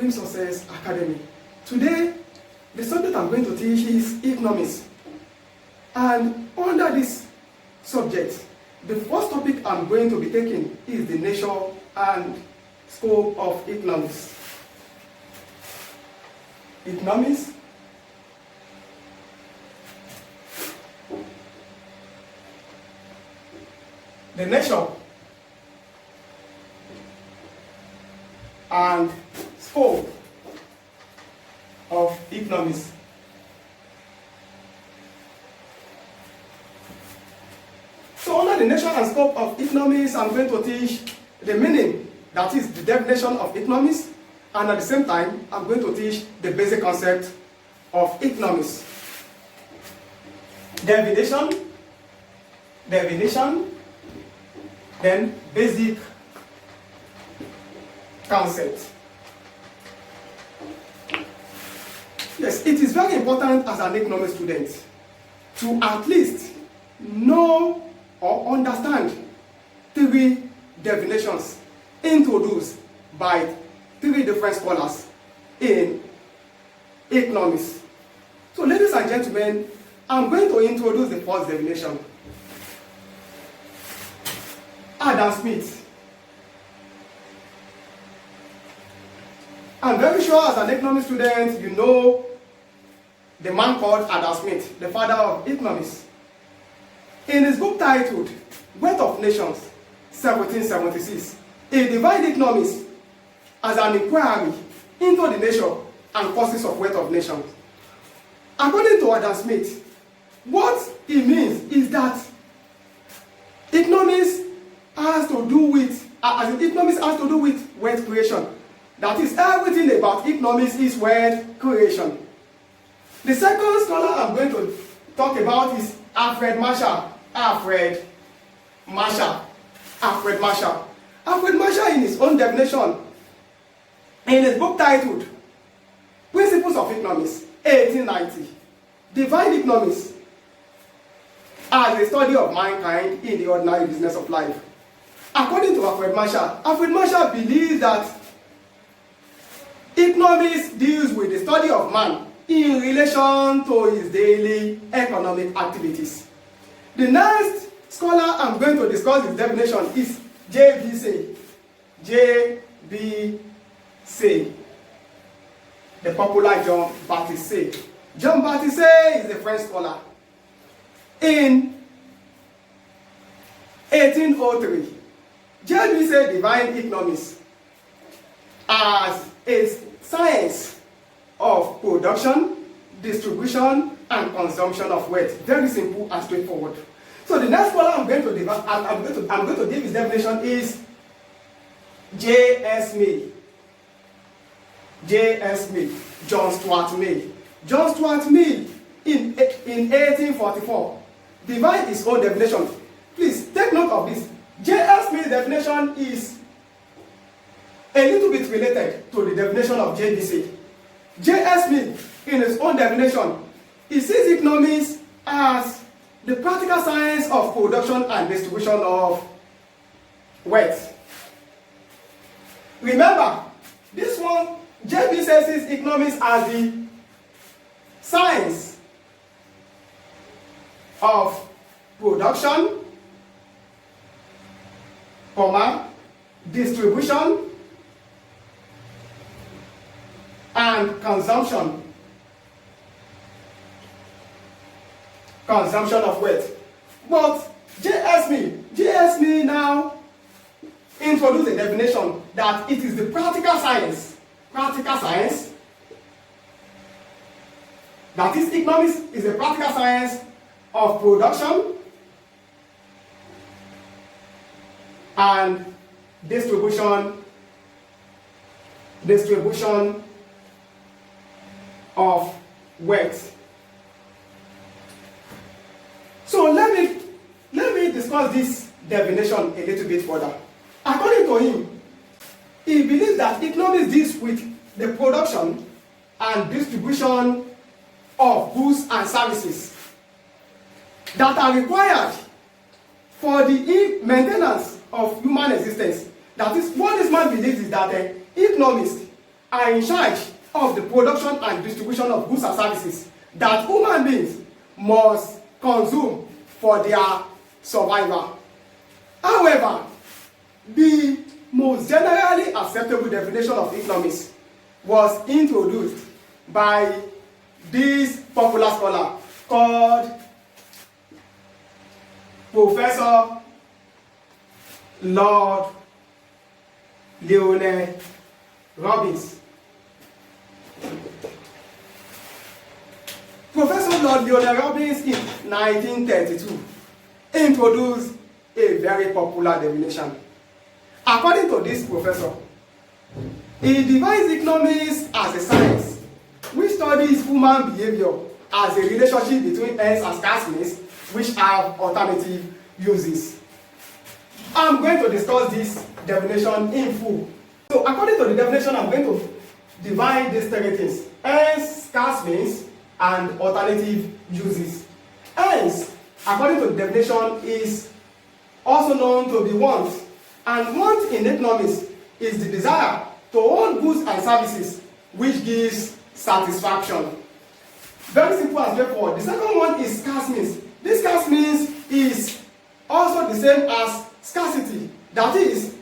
Supreme Success Academy. Today, the subject I'm going to teach is economics. And under this subject, the first topic I'm going to be taking is the nature and scope of economics. Economics the nature and scope of economics. So under the nature and scope of economics, I'm going to teach the meaning, that is the definition of economics, and at the same time, I'm going to teach the basic concept of economics. Definition, then basic concept. Yes, it is very important as an economics student to at least know or understand three definitions introduced by three different scholars in economics. So ladies and gentlemen, I'm going to introduce the first definition. Adam Smith. I'm very sure as an economics student, you know the man called Adam Smith, the father of economics. In his book titled Wealth of Nations, 1776, he divided economics as an inquiry into the nature and causes of wealth of nations. According to Adam Smith, what he means is that economics has to do with wealth creation. That is, everything about economics is wealth creation. The second scholar I'm going to talk about is Alfred Marshall. Alfred Marshall, in his own definition, in his book titled Principles of Economics, 1890, defined economics as a study of mankind in the ordinary business of life. According to Alfred Marshall believes that economics deals with the study of man in relation to his daily economic activities. The next scholar I'm going to discuss his definition is J.B. Say, the popular John Baptist Say. John Baptist Say is a French scholar. In 1803, J.B. Say defined economics as a science of production, distribution, and consumption of wealth. Very simple and straightforward. So the next scholar I'm going to give his definition is J.S. Mill. John Stuart Mill. John Stuart Mill in 1844 defined his own definition. Please take note of this. J.S. Mill's definition is a little bit related to the definition of J.B.C. J.S. Mill, in his own definition, he sees economics as the practical science of production and distribution of wealth. Remember, this one, J.B. sees economics as the science of production, distribution, and consumption of wealth. But J.S. Mill now introduced a definition that it is the practical science, that is, economics is a practical science of production and distribution of wealth. So let me discuss this definition a little bit further. According to him, he believes that economics deals with the production and distribution of goods and services that are required for the maintenance of human existence. That is, what this man believes is that economics are in charge of the production and distribution of goods and services that human beings must consume for their survival. However, the most generally acceptable definition of economics was introduced by this popular scholar called Professor Lord Lionel Robbins. Professor Lord Lionel Robbins in 1932 introduced a very popular definition. According to this professor, he defines economics as a science which studies human behavior as a relationship between ends and scarce means which have alternative uses. I'm going to discuss this definition in full. So according to the definition, I'm going to divide these three things: ends, scarce means, and alternative uses. Ends, according to the definition, is also known to be want. And want in economics is the desire to own goods and services which gives satisfaction. Very simple and straightforward. The second one is scarce means. This scarce means is also the same as scarcity. That is,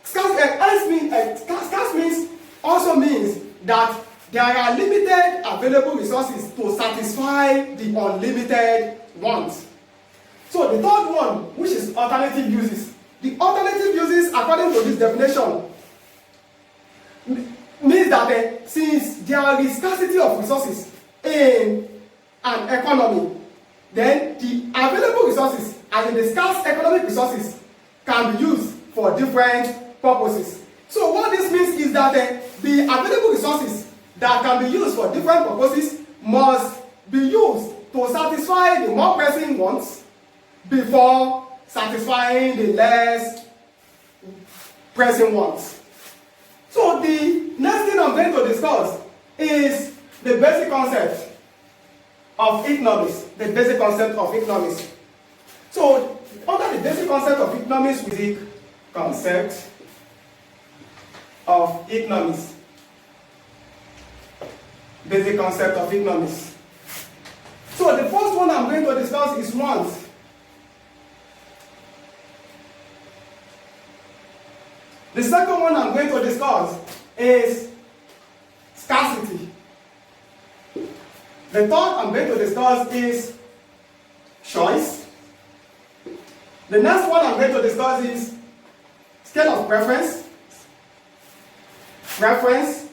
scarce means also means that there are limited available resources to satisfy the unlimited wants. So the third one, which is alternative uses. The alternative uses, according to this definition, means that since there is scarcity of resources in an economy, then the available resources, as in the scarce economic resources, can be used for different purposes. So what this means is that the available resources that can be used for different purposes must be used to satisfy the more pressing wants before satisfying the less pressing wants. So the next thing I'm going to discuss is the basic concept of economics. The basic concept of economics. So under the basic concept of economics, basic concept of economics. Basic concept of economics. So the first one I'm going to discuss is want. The second one I'm going to discuss is scarcity. The third I'm going to discuss is choice. The next one I'm going to discuss is scale of preference. Preference.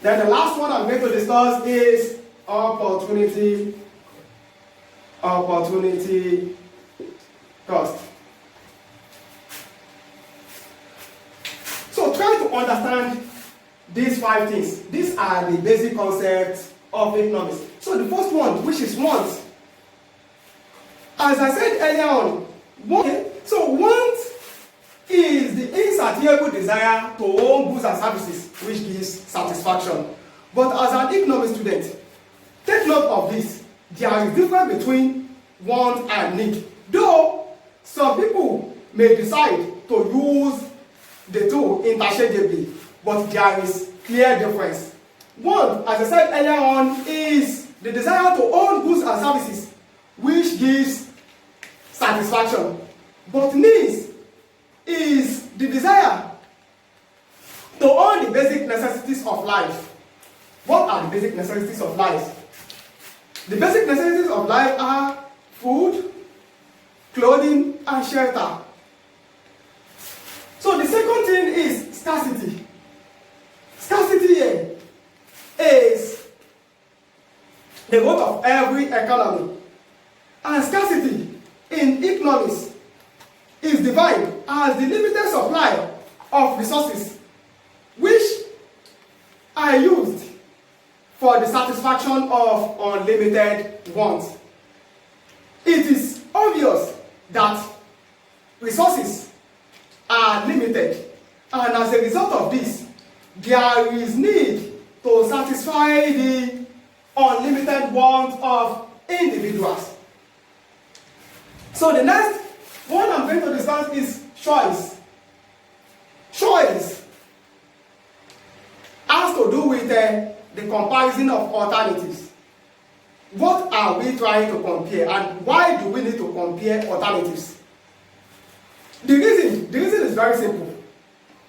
Then the last one I'm going to discuss is opportunity cost. So try to understand these five things. These are the basic concepts of economics. So the first one, which is want. As I said earlier on, want is the insatiable desire to own goods and services which gives satisfaction. But as an economics student, take note of this. There is difference between want and need. Though some people may decide to use the two interchangeably, but there is clear difference. Want, as I said earlier on, is the desire to own goods and services which gives satisfaction. But needs is the desire to own the basic necessities of life. What are the basic necessities of life? The basic necessities of life are food, clothing, and shelter. So the second thing is scarcity. Scarcity here is the root of every economy. And scarcity in economics is defined as the limited supply of resources which are used for the satisfaction of unlimited wants. It is obvious that resources are limited, and as a result of this, there is need to satisfy the unlimited wants of individuals. So the next one I'm going to discuss is choice. choice has to do with the comparison of alternatives. What are we trying to compare, and why do we need to compare alternatives? The reason is very simple.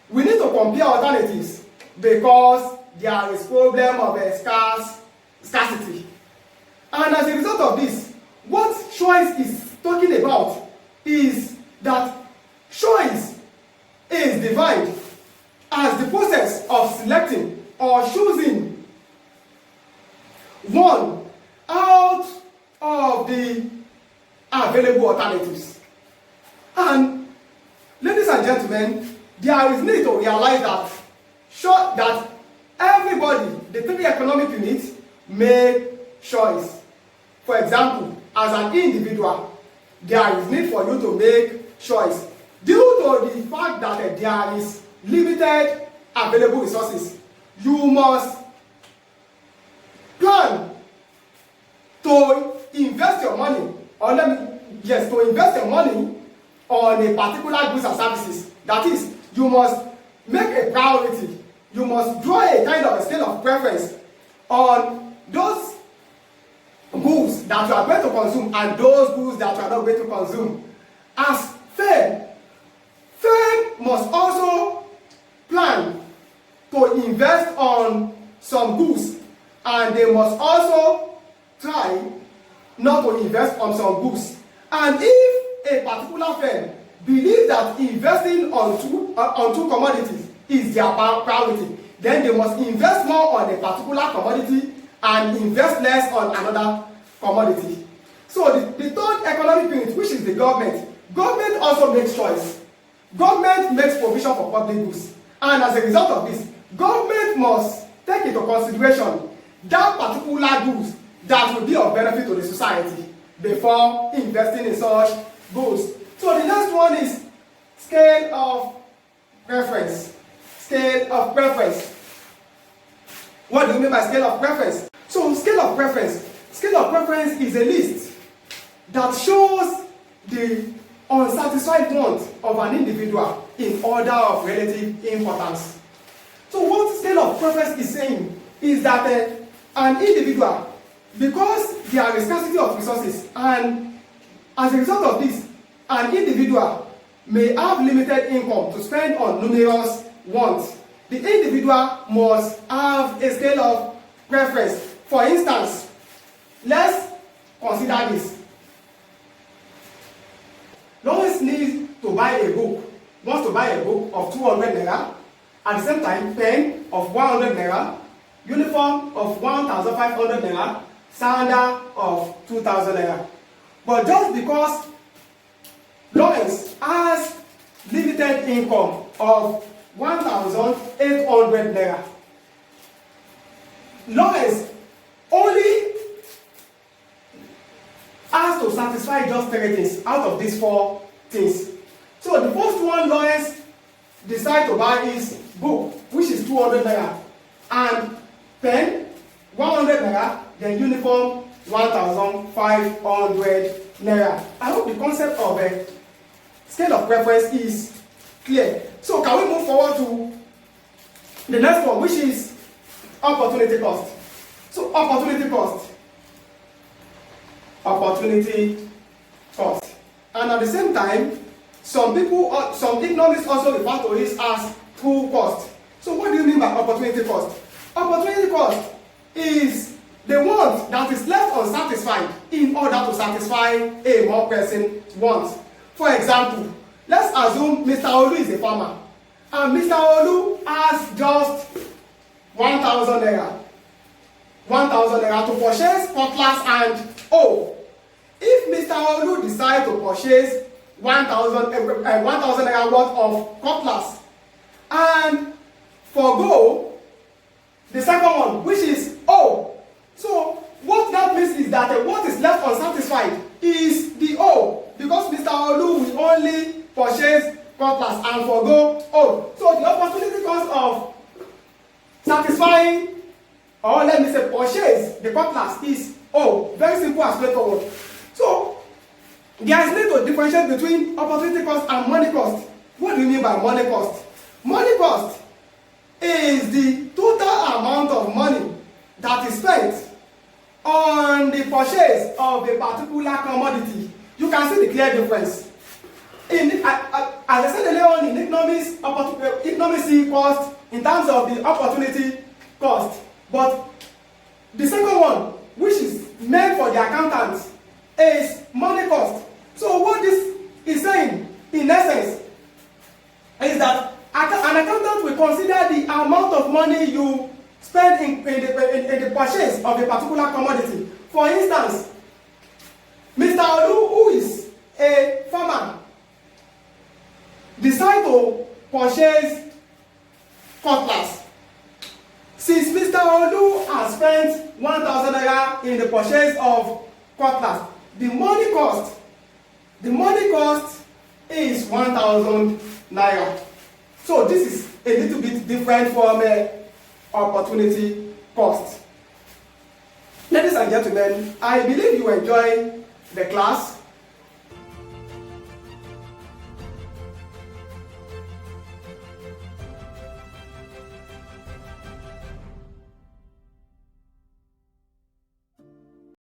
We need to compare alternatives because there is problem of scarcity. And as a result of this, what choice is talking about is that choice is defined as the process of selecting or choosing one out of the available alternatives. And ladies and gentlemen, there is need to realize that everybody, the three economic units, make choice. For example, as an individual, there is need for you to make choice due to the fact that there is limited available resources. You must plan to invest your money, to invest your money on a particular goods and services. That is, you must make a priority. You must draw a kind of a scale of preference on those goods that you are going to consume and those goods that you are not going to consume. As firm must also plan to invest on some goods, and they must also try not to invest on some goods. And if a particular firm believes that investing on two commodities is their priority, then they must invest more on a particular commodity and invest less on another commodity. So the third economic unit, which is the government also makes choice. Government makes provision for public goods, and as a result of this, government must take into consideration that particular goods that will be of benefit to the society before investing in such goods. So the next one is scale of preference. Scale of preference. What do you mean by scale of preference? So scale of preference is a list that shows the unsatisfied wants of an individual in order of relative importance. So what scale of preference is saying is that an individual, because there is scarcity of resources, and as a result of this, an individual may have limited income to spend on numerous wants. The individual must have a scale of preference. For instance, let's consider this. Lois needs to buy a book, wants to buy a book of 200 naira, at the same time pen of 100 naira, uniform of 1,500 naira, sandal of 2,000 naira. But just because Lois has limited income of 1,800 naira, Lois only has to satisfy just 3 things out of these 4 things. So the first one Lois decide to buy is book, which is 200 naira, and pen 100 naira, then uniform 1,500 naira. I hope the concept of a scale of preference is clear. So can we move forward to the next one, which is opportunity cost. So opportunity cost. And at the same time, some economists also refer to it as true cost. So what do you mean by opportunity cost? Opportunity cost is the want that is left unsatisfied in order to satisfy a more pressing want. For example, let's assume Mr. Olu is a farmer, and Mr. Olu has just 1,000 naira to purchase cutlass and hoe. If Mr. Olu decides to purchase 1,000 naira worth of cutlass and forgo the second one, which is hoe. So what that means is that what is left unsatisfied is the hoe, because Mr. Olu will only purchase cutlass and forgo hoe. So the opportunity cost of satisfying, or let me say purchase the cutlass, is hoe. Very simple and straightforward. So there is need to differentiate between opportunity cost and money cost. What do you mean by money cost? Money cost is the total amount of money that is spent on the purchase of a particular commodity. You can see the clear difference. As I said earlier on, in economics see cost in terms of the opportunity cost. But the second one, which is meant for the accountants, is money cost. So what this is saying, in essence, is that an accountant will consider the amount of money you spend in the purchase of a particular commodity. For instance, Mr. Olu, who is a farmer, decide to purchase cutlass. Since Mr. Olu has spent 1,000 naira in the purchase of cutlass, the money cost is 1,000 naira. So this is a little bit different from opportunity cost. Ladies and gentlemen, I believe you enjoy the class.